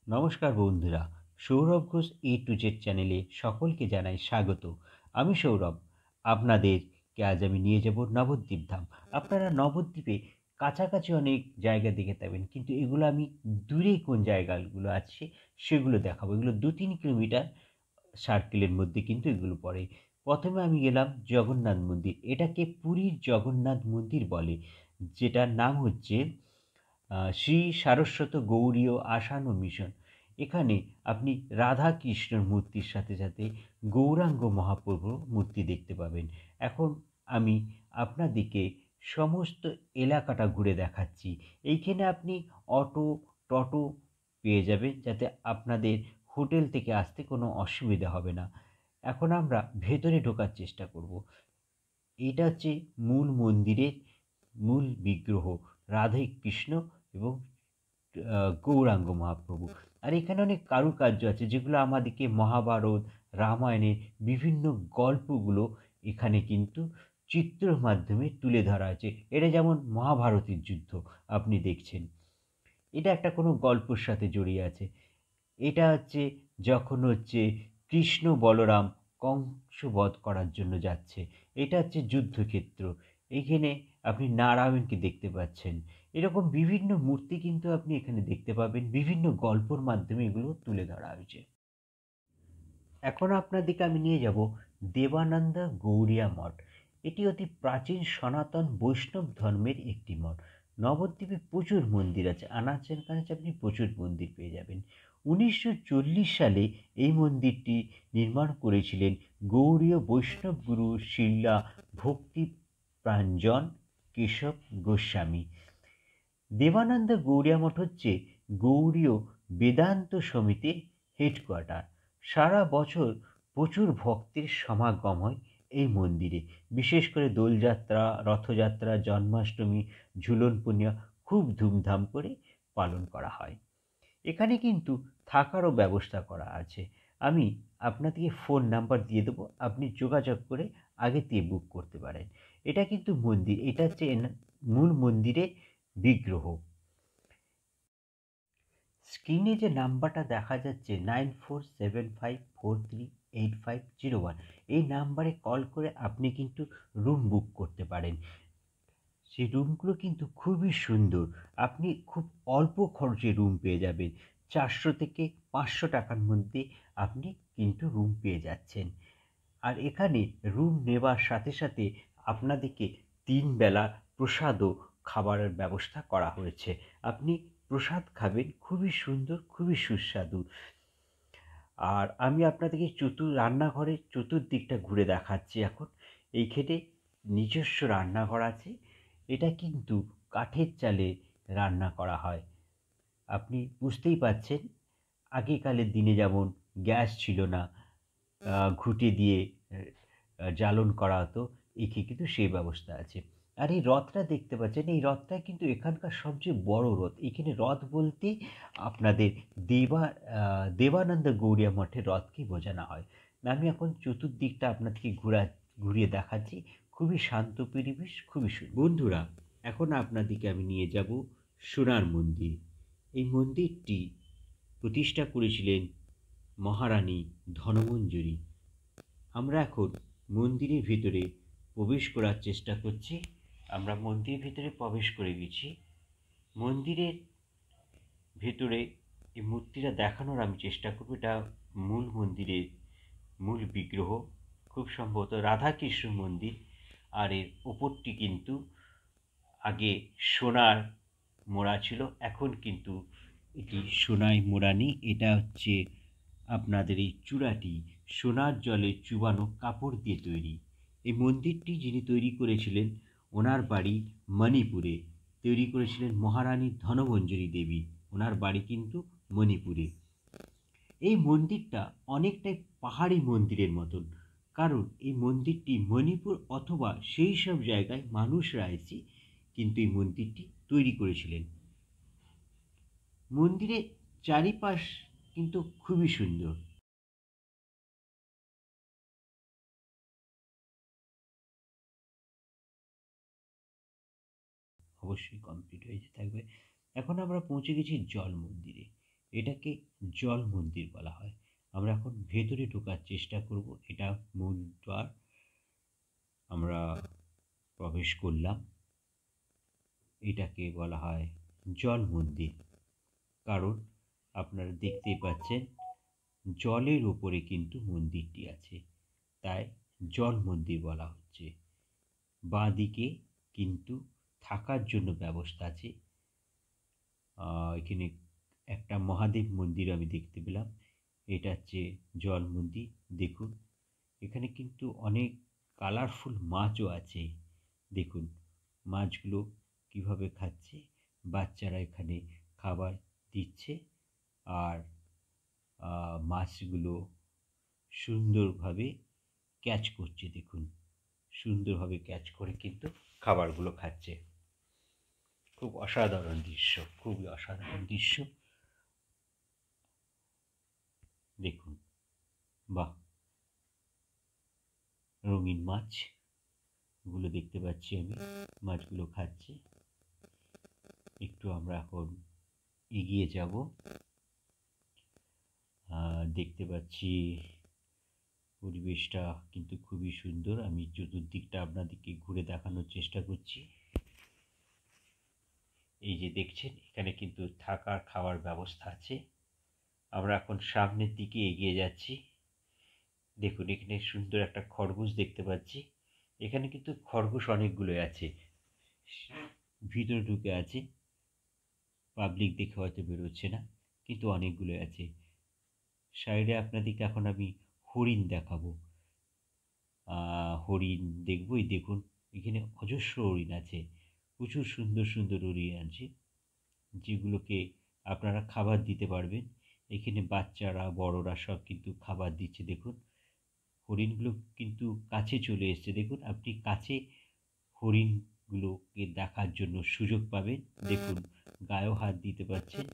নমস্কার বন্ধুরা, Sourav Ghosh A to Z চ্যানেলে সকলকে জানাই স্বাগত। আমি সৌরভ, আপনাদেরকে আজ আমি নিয়ে যাব নবদ্বীপ ধাম। আপনারা নবদ্বীপে কাছাকাছি অনেক জায়গা দেখে থাকবেন, কিন্তু এগুলো আমি দূরে কোন জায়গাগুলো আছে সেগুলো দেখাবো। এগুলো 2-3 কিলোমিটার সার্কেলের মধ্যে কিন্তু এগুলো পড়ে। প্রথমে আমি গেলাম জগন্নাথ মন্দির। এটাকে পুরীর জগন্নাথ মন্দির বলে, যেটার নাম হচ্ছে শ্রী সারস্বত গৌড়ীয় আসান মিশন। এখানে আপনি রাধা কৃষ্ণর মূর্তির সাথে সাথে গৌরাঙ্গ মহাপ্রভুর মূর্তি দেখতে পাবেন। এখন আমি আপনাদেরকে সমস্ত এলাকাটা ঘুরে দেখাচ্ছি। এইখানে আপনি অটো, টোটো পেয়ে যাবেন, যাতে আপনাদের হোটেল থেকে আসতে কোনো অসুবিধা হবে না। এখন আমরা ভেতরে ঢোকার চেষ্টা করব। এটা হচ্ছে মূল মন্দিরের মূল বিগ্রহ, রাধে কৃষ্ণ এবং গৌরাঙ্গ মহাপ্রভু। আর এখানে অনেক কারুকার্য আছে, যেগুলো আমাদেরকে মহাভারত, রামায়ণের বিভিন্ন গল্পগুলো এখানে কিন্তু চিত্রের মাধ্যমে তুলে ধরা হয়েছে। এটা যেমন মহাভারতের যুদ্ধ আপনি দেখছেন, এটা একটা কোনো গল্পের সাথে জড়িয়ে আছে। এটা হচ্ছে যখন হচ্ছে কৃষ্ণ বলরাম কংস বধ করার জন্য যাচ্ছে, এটা হচ্ছে যুদ্ধক্ষেত্র। এইখানে আপনি নারায়ণকে দেখতে পাচ্ছেন। এরকম বিভিন্ন মূর্তি কিন্তু আপনি এখানে দেখতে পাবেন, বিভিন্ন গল্পর মাধ্যমে এগুলো তুলে ধরা হয়েছে। এখন আপনাদেরকে আমি নিয়ে যাব দেবানন্দ গৌড়িয়া মঠ। এটি অতি প্রাচীন সনাতন বৈষ্ণব ধর্মের একটি মঠ। নবদ্বীপে প্রচুর মন্দির আছে, আনাচে কানাচে আপনি প্রচুর মন্দির পেয়ে যাবেন। 1940 সালে এই মন্দিরটি নির্মাণ করেছিলেন গৌড়ীয় বৈষ্ণব গুরু শিলা ভক্তি প্রাঞ্জন কেশব গোস্বামী। দেবানন্দ গৌড়িয়া মঠ হচ্ছে গৌড়ীয় বেদান্ত সমিতির হেডকোয়ার্টার। সারা বছর প্রচুর ভক্তের সমাগম হয় এই মন্দিরে। বিশেষ করে দোলযাত্রা, রথযাত্রা, জন্মাষ্টমী, ঝুলন পূর্ণিমা খুব ধুমধাম করে পালন করা হয়। এখানে কিন্তু থাকারও ব্যবস্থা করা আছে। আমি আপনাদেরকে ফোন নাম্বার দিয়ে দেবো, আপনি যোগাযোগ করে আগে থেকে বুক করতে পারেন। এটা কিন্তু মন্দির, এটা হচ্ছে মূল মন্দিরের বিগ্রহ। স্ক্রিনে যে নাম্বারটা দেখা যাচ্ছে 9475438501, এই নাম্বারে কল করে আপনি কিন্তু রুম বুক করতে পারেন। সেই রুমগুলো কিন্তু খুবই সুন্দর। আপনি খুব অল্প খরচে রুম পেয়ে যাবেন। 400 থেকে 500 টাকার মধ্যে আপনি কিন্তু রুম পেয়ে যাচ্ছেন। আর এখানে রুম নেওয়ার সাথে সাথে আপনাদেরকে 3 বেলা প্রসাদও খাবারের ব্যবস্থা করা হয়েছে। আপনি প্রসাদ খাবেন, খুবই সুন্দর, খুবই সুস্বাদু। আর আমি আপনাদেরকে রান্নাঘরের চতুর্দিকটা ঘুরে দেখাচ্ছি এখন। এইখানে নিজস্ব রান্নাঘর আছে। এটা কিন্তু কাঠের চালে রান্না করা হয়। আপনি বুঝতেই পারছেন, আগেকালের দিনে যেমন গ্যাস ছিল না, ঘুঁটে দিয়ে জ্বালন করা হতো, এখানে কিন্তু সেই ব্যবস্থা আছে। আর এই রথটা দেখতে পাচ্ছেন, এই রথটা কিন্তু এখানকার সবচেয়ে বড় রথ। এখানে রথ বলতে আপনাদের দেবানন্দ গৌড়িয়া মঠের রথকেই বোঝানো হয়। আমি এখন চতুর্দিকটা আপনাদেরকে ঘুরিয়ে দেখাচ্ছি। খুবই শান্ত পরিবেশ, খুবই সুন্দর। বন্ধুরা, এখন আপনাদেরকে আমি নিয়ে যাব সোনার মন্দির। এই মন্দিরটি প্রতিষ্ঠা করেছিলেন মহারানী ধনমঞ্জরি। আমরা এখন মন্দিরের ভিতরে প্রবেশ করার চেষ্টা করছি। আমরা মন্দিরের ভিতরে প্রবেশ করে গেছি। মন্দিরের ভেতরে এই মূর্তিটা দেখানোর আমি চেষ্টা করব। এটা মূল মন্দিরের মূল বিগ্রহ, খুব সম্ভবত রাধাকৃষ্ণ মন্দির। আর এর ওপরটি কিন্তু আগে সোনার মোড়া ছিল, এখন কিন্তু এটি সোনায় মোড়া নেই। এটা হচ্ছে আপনাদের এই চূড়াটি সোনার জলে চুবানো কাপড় দিয়ে তৈরি। এই মন্দিরটি যিনি তৈরি করেছিলেন, ওনার বাড়ি মণিপুরে। তৈরি করেছিলেন মহারানী ধনমঞ্জরি দেবী, ওনার বাড়ি কিন্তু মণিপুরে। এই মন্দিরটা অনেকটাই পাহাড়ি মন্দিরের মতন, কারণ এই মন্দিরটি মণিপুর অথবা সেই সব জায়গায় মানুষরা এসে কিন্তু এই মন্দিরটি তৈরি করেছিলেন। মন্দিরের চারিপাশ কিন্তু খুবই সুন্দর। অবশ্যই কমপ্লিট হয়ে থাকবে। এখন আমরা পৌঁছে গেছি জল মন্দিরে। এটাকে জল মন্দির বলা হয়। আমরা এখন ভেতরে ঢোকার চেষ্টা করব। এটা মূল দ্বার, আমরা প্রবেশ করলাম। এটাকে বলা হয় জল মন্দির, কারণ আপনারা দেখতেই পাচ্ছেন জলের উপরে কিন্তু মন্দিরটি আছে, তাই জল মন্দির বলা হচ্ছে। বাঁ দিকে কিন্তু থাকার জন্য ব্যবস্থা আছে। এখানে একটা মহাদেব মন্দির আমি দেখতে পেলাম। এটা হচ্ছে জল মন্দির। দেখুন এখানে কিন্তু অনেক কালারফুল মাছও আছে। দেখুন মাছগুলো কিভাবে খাচ্ছে, বাচ্চারা এখানে খাবার দিচ্ছে, আর মাছগুলো সুন্দরভাবে ক্যাচ করছে। দেখুন সুন্দরভাবে ক্যাচ করে কিন্তু খাবারগুলো খাচ্ছে। খুব অসাধারণ দৃশ্য, খুবই অসাধারণ দৃশ্য। দেখুন, বাহ, রঙিন মাছগুলো দেখতে পাচ্ছি আমি, মাছগুলো খাচ্ছে। একটু আমরা এখন এগিয়ে যাব। দেখতে পাচ্ছি পরিবেশটা কিন্তু খুবই সুন্দর। আমি চতুর্দিকটা আপনাদেরকে ঘুরে দেখানোর চেষ্টা করছি। এই যে দেখছেন, এখানে কিন্তু থাকার খাওয়ার ব্যবস্থা আছে। আমরা এখন সামনের দিকে এগিয়ে যাচ্ছি। দেখুন এখানে সুন্দর একটা খরগোশ দেখতে পাচ্ছি। এখানে কিন্তু খরগোশ অনেকগুলোই আছে, ভিতরে ঢুকে আছে, পাবলিক দেখে হয়তো বেরোচ্ছে না, কিন্তু অনেকগুলো আছে। সাইডে আপনাদেরকে এখন আমি হরিণ দেখাবো। হরিণ দেখবই। দেখুন এখানে অজস্র হরিণ আছে, প্রচুর সুন্দর সুন্দর হরিণ আছে, যেগুলোকে আপনারা খাবার দিতে পারবেন। এখানে বাচ্চারা বড়রা সব কিন্তু খাবার দিচ্ছে। দেখুন হরিণগুলো কিন্তু কাছে চলে এসছে। দেখুন আপনি কাছে হরিণগুলোকে দেখার জন্য সুযোগ পাবেন। দেখুন গায়েও হাত দিতে পারছেন,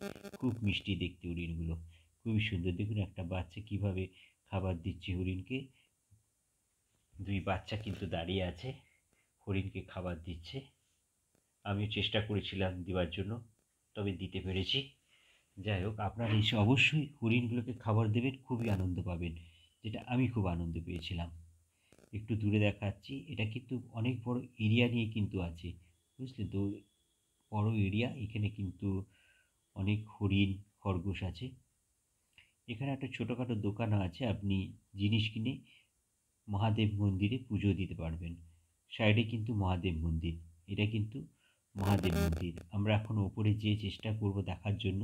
খুব মিষ্টি দেখতে হরিণগুলো, খুবই সুন্দর। দেখুন একটা বাচ্চা কিভাবে খাবার দিচ্ছে হরিণকে। দুই বাচ্চা কিন্তু দাঁড়িয়ে আছে, হরিণকে খাবার দিচ্ছে। আমিও চেষ্টা করেছিলাম দেওয়ার জন্য, তবে দিতে পেরেছি। যাই হোক, আপনারা এসে অবশ্যই হরিণগুলোকে খাবার দেবেন, খুবই আনন্দ পাবেন, যেটা আমি খুব আনন্দ পেয়েছিলাম। একটু দূরে দেখাচ্ছি, এটা কিন্তু অনেক বড় এরিয়া নিয়ে কিন্তু আছে, বুঝলেন তো, বড় এরিয়া। এখানে কিন্তু অনেক হরিণ খরগোশ আছে। এখানে একটা ছোটোখাটো দোকানও আছে, আপনি জিনিস কিনে মহাদেব মন্দিরে পুজো দিতে পারবেন। সাইডে কিন্তু মহাদেব মন্দির, এটা কিন্তু মহাদেব মন্দির। আমরা এখন ওপরে যেয়ে চেষ্টা করব দেখার জন্য,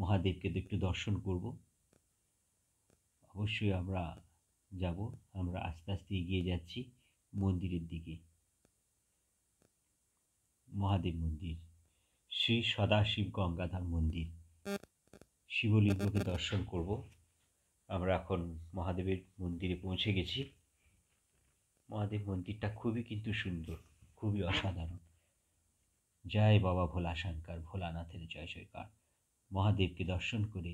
মহাদেবকে তো একটু দর্শন করব। অবশ্যই আমরা যাব। আমরা আস্তে আস্তে এগিয়ে যাচ্ছি মন্দিরের দিকে। মহাদেব মন্দির, শ্রী সদাশিব গঙ্গাধর মন্দির, শিবলিঙ্গকে দর্শন করব। আমরা এখন মহাদেবের মন্দিরে পৌঁছে গেছি। মহাদেব মন্দিরটা খুবই কিন্তু সুন্দর, খুবই অসাধারণ। জয় বাবা ভোলা শঙ্কর, ভোলানাথের জয় জয়কার। মহাদেবকে দর্শন করে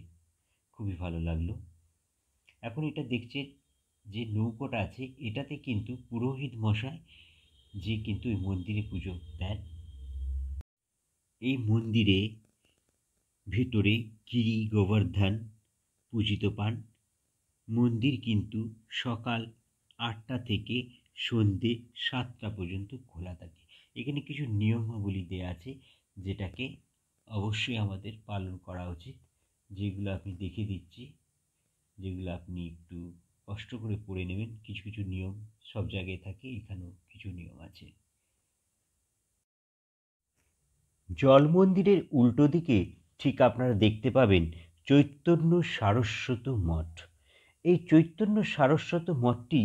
খুবই ভালো লাগলো। এখন এটা দেখছেন যে নৌকোটা আছে, এটাতে কিন্তু পুরোহিত মশাই যে কিন্তু এই মন্দিরে পুজো দেন। এই মন্দিরে ভিতরে গিরি গোবর্ধন পূজিত পান। মন্দির কিন্তু সকাল 8টা থেকে সন্ধে 7টা পর্যন্ত খোলা থাকে। এখানে কিছু নিয়মাবলী দেওয়া আছে, যেটাকে অবশ্যই আমাদের পালন করা উচিত, যেগুলো আপনি দেখে দিচ্ছি, যেগুলো আপনি একটু কষ্ট করে পড়ে নেবেন। কিছু কিছু নিয়ম সব জায়গায় থাকে, এখানেও কিছু নিয়ম আছে। জল মন্দিরের উল্টো দিকে ঠিক আপনারা দেখতে পাবেন চৈতন্য সারস্বত মঠ। এই চৈতন্য সারস্বত মঠটি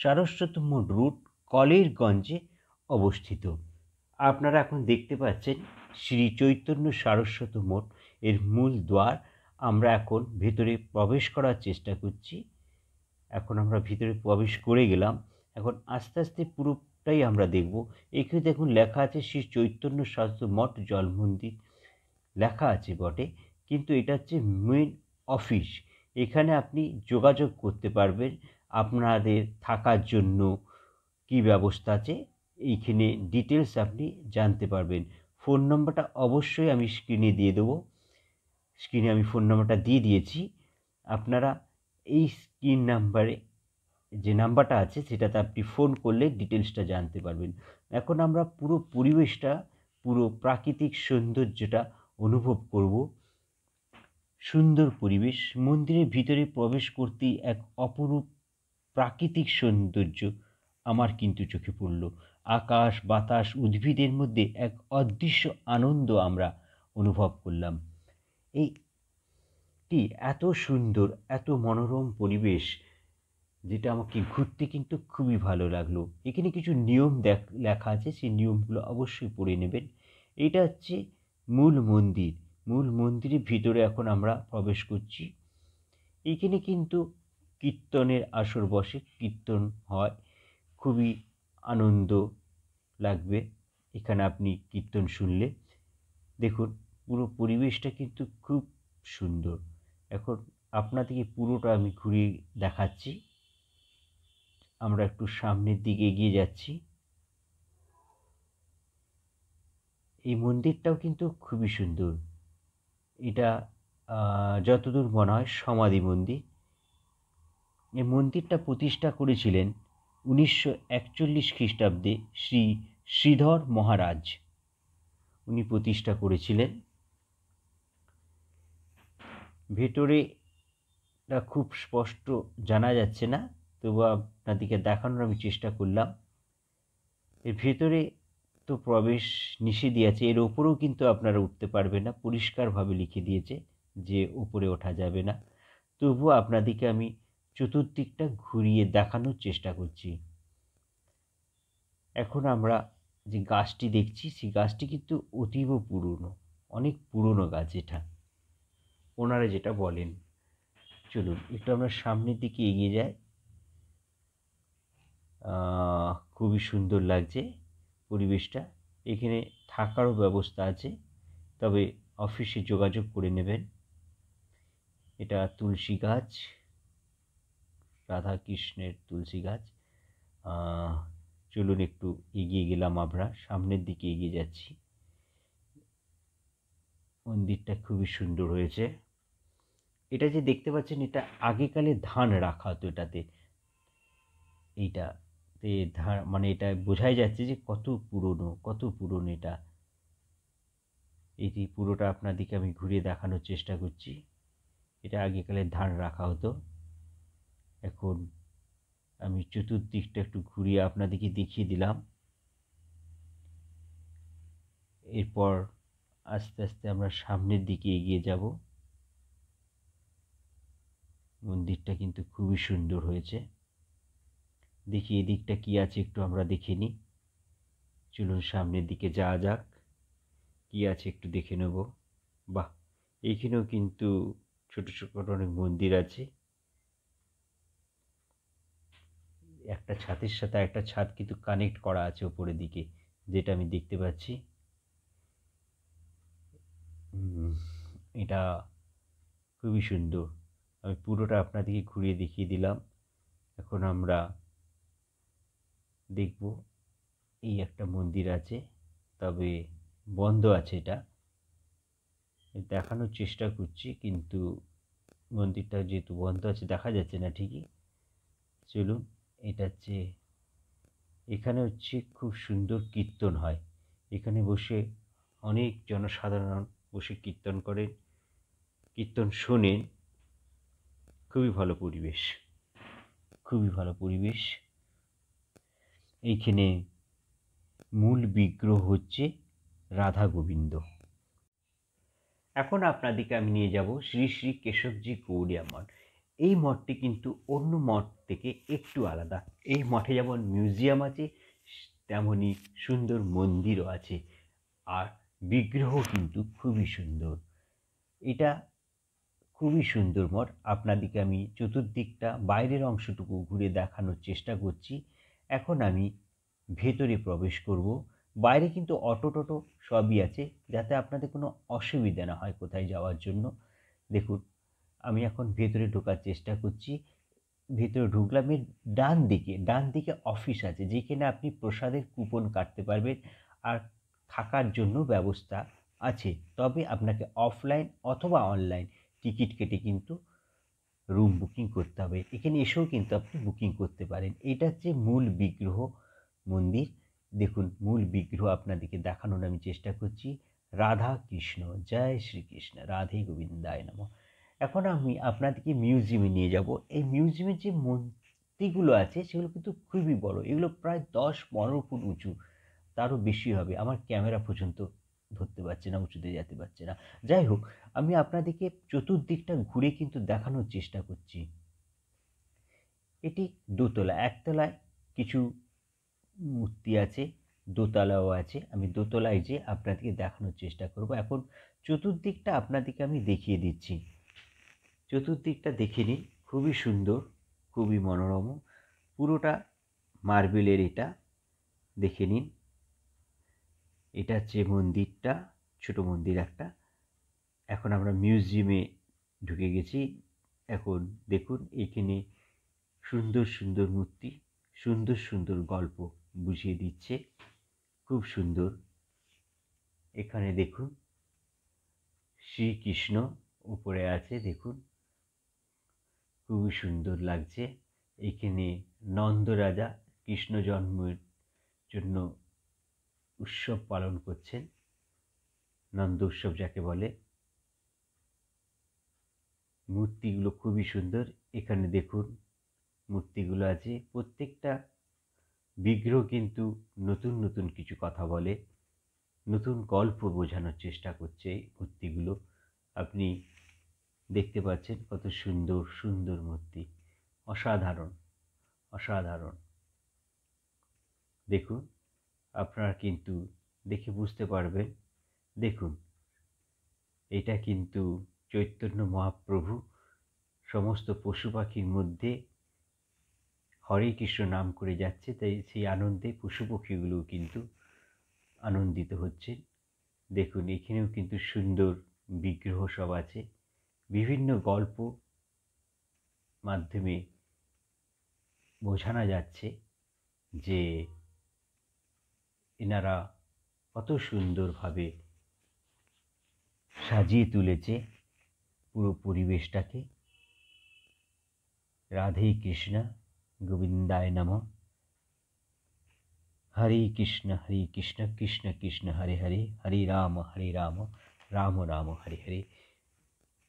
সারস্বত মঠ রোড, কলেরগঞ্জে অবস্থিত। আপনারা এখন দেখতে পাচ্ছেন শ্রী চৈতন্য সারস্বত মঠ এর মূল দ্বার। আমরা এখন ভেতরে প্রবেশ করার চেষ্টা করছি। এখন আমরা ভিতরে প্রবেশ করে গেলাম। এখন আস্তে আস্তে পুরোটাই আমরা দেখব। এখানে দেখুন লেখা আছে শ্রী চৈতন্য সারস্বত মঠ জল মন্দির, লেখা আছে বটে, কিন্তু এটা হচ্ছে মেন অফিস। এখানে আপনি যোগাযোগ করতে পারবেন আপনাদের থাকার জন্য কি ব্যবস্থা আছে, এইখানে ডিটেলস আপনি জানতে পারবেন। ফোন নম্বরটা অবশ্যই আমি স্ক্রিনে দিয়ে দেবো। স্ক্রিনে আমি ফোন নাম্বারটা দিয়ে দিয়েছি। আপনারা এই স্ক্রিন নাম্বারে যে নাম্বারটা আছে সেটাতে আপনি ফোন করলে ডিটেলসটা জানতে পারবেন। এখন আমরা পুরো পরিবেশটা, পুরো প্রাকৃতিক সৌন্দর্যটা অনুভব করব। সুন্দর পরিবেশ, মন্দিরের ভিতরে প্রবেশ করতেই এক অপরূপ প্রাকৃতিক সৌন্দর্য আমার কিন্তু চোখে পড়ল। আকাশ, বাতাস, উদ্ভিদের মধ্যে এক অদৃশ্য আনন্দ আমরা অনুভব করলাম। এইটি এত সুন্দর, এত মনোরম পরিবেশ, যেটা আমাকে ঘুরতে কিন্তু খুবই ভালো লাগলো। এখানে কিছু নিয়ম লেখা আছে, সেই নিয়মগুলো অবশ্যই পড়ে নেবেন। এটা হচ্ছে মূল মন্দির। মূল মন্দিরের ভিতরে এখন আমরা প্রবেশ করছি। এইখানে কিন্তু কীর্তনের আসর বসে, কীর্তন হয়, খুবই আনন্দ লাগবে এখানে আপনি কীর্তন শুনলে। দেখুন পুরো পরিবেশটা কিন্তু খুব সুন্দর। এখন আপনাদেরকে পুরোটা আমি ঘুরিয়ে দেখাচ্ছি। আমরা একটু সামনের দিকে এগিয়ে যাচ্ছি। এই মন্দিরটাও কিন্তু খুবই সুন্দর। এটা যতদূর মনে হয় সমাধি মন্দির। এই মন্দিরটা প্রতিষ্ঠা করেছিলেন 1941 খ্রিস্টাব্দে শ্রী শ্রীধর মহারাজ। উনি প্রতিষ্ঠা করেছিলেন। ভেতরে খুব স্পষ্ট জানা যাচ্ছে না, তবু আপনাদেরকে দেখানোর আমি চেষ্টা করলাম। এর ভেতরে তো প্রবেশ নিষেধই আছে, এর ওপরেও কিন্তু আপনারা উঠতে পারবেন না, পরিষ্কারভাবে লিখে দিয়েছে যে ওপরে ওঠা যাবে না। তবুও আপনাদেরকে আমি চতুর্দিকটা ঘুরিয়ে দেখানোর চেষ্টা করছি। এখন আমরা যে গাছটি দেখছি, সেই গাছটি কিন্তু অতীব পুরনো, অনেক পুরনো গাছ এটা, ওনারা যেটা বলেন। চলুন একটু আমরা সামনের দিকে এগিয়ে যাই। খুবই সুন্দর লাগছে পরিবেশটা। এখানে থাকারও ব্যবস্থা আছে, তবে অফিসে যোগাযোগ করে নেবেন। এটা তুলসী গাছ, রাধাকৃষ্ণের তুলসী গাছ। চলুন একটু এগিয়ে গেলাম, আমরা সামনের দিকে এগিয়ে যাচ্ছি। মন্দিরটা খুবই সুন্দর হয়েছে। এটা যে দেখতে পাচ্ছেন, এটা আগেকালে ধান রাখা হতো এটাতে। এইটাতে ধান, মানে এটা বোঝাই যাচ্ছে যে কত পুরনো, কত পুরনো এটা। এটি পুরোটা আপনাদেরকে আমি ঘুরিয়ে দেখানোর চেষ্টা করছি। এটা আগেকালে ধান রাখা হতো। এখন আমি চতুর্দিকটা একটু ঘুরিয়ে আপনাদেরকে দেখিয়ে দিলাম। এরপর আস্তে আস্তে আমরা সামনের দিকে এগিয়ে যাব। মন্দিরটা কিন্তু খুবই সুন্দর হয়েছে। দেখি এদিকটা কি আছে একটু আমরা দেখে নিই। চলুন সামনের দিকে যাওয়া যাক, কি আছে একটু দেখে নেব। বাহ, এইখানেও কিন্তু ছোট ছোট অনেক মন্দির আছে। একটা ছাদের সাথে একটা ছাদ কিন্তু কানেক্ট করা আছে ওপরের দিকে, যেটা আমি দেখতে পাচ্ছি। এটা খুবই সুন্দর। আমি পুরোটা আপনাদেরকে ঘুরিয়ে দেখিয়ে দিলাম। এখন আমরা দেখব এই একটা মন্দির আছে, তবে বন্ধ আছে। এটা দেখানোর চেষ্টা করছি, কিন্তু মন্দিরটা যেহেতু বন্ধ আছে দেখা যাচ্ছে না ঠিকই। চলুন, এটা হচ্ছে, এখানে হচ্ছে খুব সুন্দর কীর্তন হয়। এখানে বসে অনেক জনসাধারণ বসে কীর্তন করেন, কীর্তন শোনেন। খুবই ভালো পরিবেশ, খুবই ভালো পরিবেশ। এইখানে মূল বিগ্রহ হচ্ছে রাধা গোবিন্দ। এখন আপনাদেরকে আমি নিয়ে যাব শ্রী শ্রী কেশবজি গৌড়িয়া মঠ। এই মঠটি কিন্তু অন্য মঠ থেকে একটু আলাদা। এই মঠে যেমন মিউজিয়াম আছে, তেমনই সুন্দর মন্দিরও আছে, আর বিগ্রহ কিন্তু খুবই সুন্দর। এটা খুবই সুন্দর মঠ। আপনাদেরকে আমি চতুর্দিকটা, বাইরের অংশটুকু ঘুরে দেখানোর চেষ্টা করছি। এখন আমি ভেতরে প্রবেশ করব। বাইরে কিন্তু অটো টোটো সবই আছে, যাতে আপনাদের কোনো অসুবিধা না হয় কোথায় যাওয়ার জন্য। দেখুন, আমি এখন ভেতরে ঢোকার চেষ্টা করছি। ভেতরে ঢুকলাম। এর ডান দিকে অফিস আছে, যেখানে আপনি প্রসাদের কুপন কাটতে পারবেন, আর থাকার জন্য ব্যবস্থা আছে, তবে আপনাকে অফলাইন অথবা অনলাইন টিকিট কেটে কিন্তু রুম বুকিং করতে হবে। এখানে এসেও কিন্তু আপনি বুকিং করতে পারেন। এটা হচ্ছে মূল বিগ্রহ মন্দির। দেখুন মূল বিগ্রহ আপনাদেরকে দেখানোর আমি চেষ্টা করছি। রাধা কৃষ্ণ, জয় শ্রীকৃষ্ণ, রাধে গোবিন্দায় নমঃ। এখন আমি আপনাদেরকে মিউজিয়ামে নিয়ে যাব। এই মিউজিয়ামের যে মূর্তিগুলো আছে সেগুলো কিন্তু খুবই বড়। এগুলো প্রায় 10-15 ফুট উঁচু, তারও বেশি হবে। আমার ক্যামেরা পর্যন্ত ধরতে পারছে না, উঁচুতে যেতে পারছে না। যাই হোক, আমি আপনাদেরকে চতুর্দিকটা ঘুরে কিন্তু দেখানোর চেষ্টা করছি। এটি দোতলা, একতলায় কিছু মূর্তি আছে, দোতলাও আছে। আমি দোতলায় যেয়ে আপনাদেরকে দেখানোর চেষ্টা করব। এখন চতুর্দিকটা আপনাদেরকে আমি দেখিয়ে দিচ্ছি। চতুর্দিকটা দেখে নিন, খুবই সুন্দর, খুবই মনোরম। পুরোটা মার্বেলের এটা, দেখে নিন। এটা হচ্ছে মন্দিরটা, ছোট মন্দির একটা। এখন আমরা মিউজিয়ামে ঢুকে গেছি। এখন দেখুন এখানে সুন্দর সুন্দর মূর্তি, সুন্দর সুন্দর গল্প বুঝিয়ে দিচ্ছে, খুব সুন্দর। এখানে দেখুন শ্রীকৃষ্ণ উপরে আছে, দেখুন খুবই সুন্দর লাগছে। এখানে নন্দ রাজা কৃষ্ণ জন্মের জন্য উৎসব পালন করছেন, নন্দ উৎসব যাকে বলে। মূর্তিগুলো খুবই সুন্দর। এখানে দেখুন মূর্তিগুলো আছে, প্রত্যেকটা বিগ্রহ কিন্তু নতুন নতুন কিছু কথা বলে, নতুন গল্প বোঝানোর চেষ্টা করছে এই মূর্তিগুলো। আপনি দেখতে পাচ্ছেন কত সুন্দর সুন্দর মূর্তি, অসাধারণ অসাধারণ। দেখুন, আপনারা কিন্তু দেখে বুঝতে পারবেন। দেখুন, এটা কিন্তু চৈতন্য মহাপ্রভু সমস্ত পশু পাখির মধ্যে হরে কৃষ্ণ নাম করে যাচ্ছে, তাই সেই আনন্দে পশু পক্ষীগুলোও কিন্তু আনন্দিত হচ্ছে। দেখুন এখানেও কিন্তু সুন্দর বিগ্রহ সব আছে, বিভিন্ন গল্প মাধ্যমে বোঝানো যাচ্ছে যে এনারা কত সুন্দরভাবে সাজিয়ে তুলেছে পুরো পরিবেশটাকে। রাধে কৃষ্ণ, গোবিন্দায় নমঃ। হরে কৃষ্ণ কৃষ্ণ কৃষ্ণ হরে হরে, হরে রাম রাম রাম হরে হরে।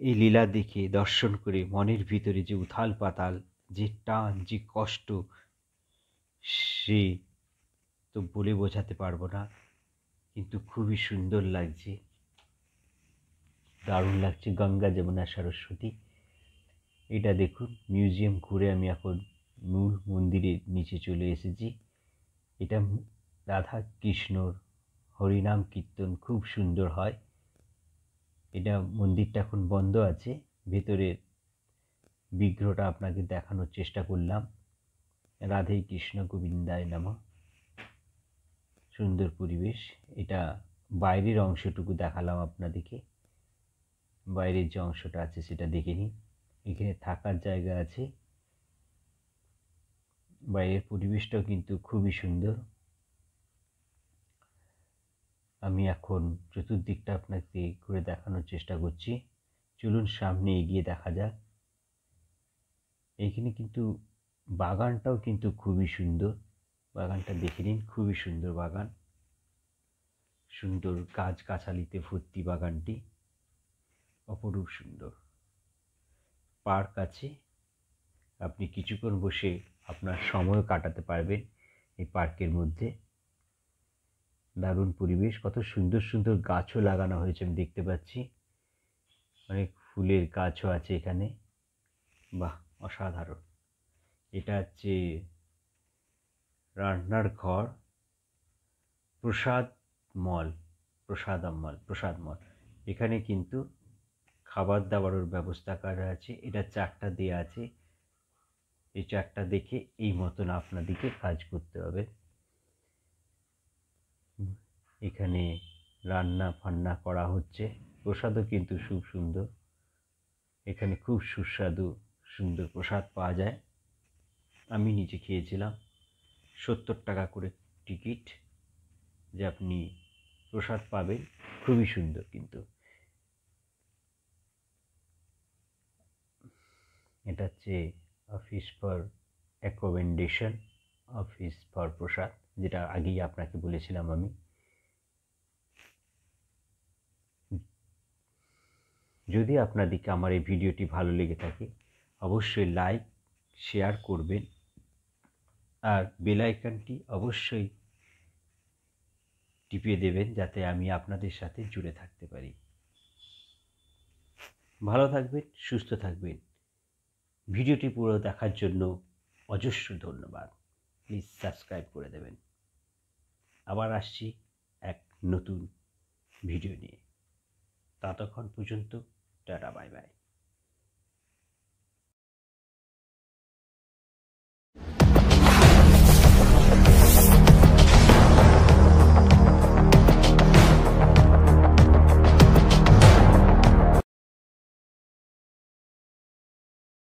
এই লীলা দেখে, দর্শন করে মনের ভিতরে যে উথাল পাতাল, যে টান, যে কষ্ট, সে তো বলে বোঝাতে পারবো না। কিন্তু খুবই সুন্দর লাগছে, দারুণ লাগছে। গঙ্গা যমুনা সরস্বতী। এটা দেখুন মিউজিয়াম ঘুরে আমি এখন মূল মন্দিরের নিচে চলে এসেছি। এটা রাধা কৃষ্ণর হরিনাম কীর্তন খুব সুন্দর হয়। এটা মন্দিরটা এখন বন্ধ আছে, ভেতরের বিগ্রহটা আপনাকে দেখানোর চেষ্টা করলাম। রাধে কৃষ্ণ, গোবিন্দায় নমঃ। সুন্দর পরিবেশ। এটা বাইরের অংশটুকু দেখালাম আপনাদেরকে, বাইরের যে অংশটা আছে সেটা দেখে নিন। এখানে থাকার জায়গা আছে, বাইরের পরিবেশটাও কিন্তু খুবই সুন্দর। আমি এখন চতুর্দিকটা আপনাকে ঘুরে দেখানোর চেষ্টা করছি। চলুন সামনে এগিয়ে দেখা যাক। এইখানে কিন্তু বাগানটাও কিন্তু খুবই সুন্দর। বাগানটা দেখে নিন, খুবই সুন্দর বাগান, সুন্দর গাছগাছালিতে ভর্তি বাগানটি, অপরূপ সুন্দর। পার্ক আছে, আপনি কিছুক্ষণ বসে আপনার সময় কাটাতে পারবেন এই পার্কের মধ্যে। দারুণ পরিবেশ, কত সুন্দর সুন্দর গাছও লাগানো হয়েছে আমি দেখতে পাচ্ছি, অনেক ফুলের গাছও আছে এখানে। বাহ, অসাধারণ। এটা হচ্ছে রান্নার ঘর, প্রসাদ মল, প্রসাদ মল। এখানে কিন্তু খাবার দাবারের ব্যবস্থা করা আছে। এটা চারটা দেয়া আছে, এই চারটা দেখে এই মতন আপনাদেরকে কাজ করতে হবে। এখানে রান্না ফান্না করা হচ্ছে, প্রসাদও কিন্তু খুব সুন্দর। এখানে খুব সুস্বাদু সুন্দর প্রসাদ পাওয়া যায়। আমি নিজে খেয়েছিলাম। 70 টাকা করে টিকিট, যে আপনি প্রসাদ পাবেন, খুবই সুন্দর। কিন্তু এটা হচ্ছে office for accommodation, office for prasad, যেটা আগেই আপনাকে বলেছিলাম আমি। যদি আপনাদেরকে আমার এই ভিডিওটি ভালো লেগে থাকে অবশ্যই লাইক শেয়ার করবেন, আর বেল আইকনটি অবশ্যই টিপিয়ে দেবেন যাতে আমি আপনাদের সাথে জুড়ে থাকতে পারি। ভালো থাকবেন, সুস্থ থাকবেন। ভিডিওটি পুরো দেখার জন্য অজস্র ধন্যবাদ। প্লিজ সাবস্ক্রাইব করে দেবেন। আবার আসছি এক নতুন ভিডিও নিয়ে। ততক্ষণ পর্যন্ত টাটা, বাই বাই।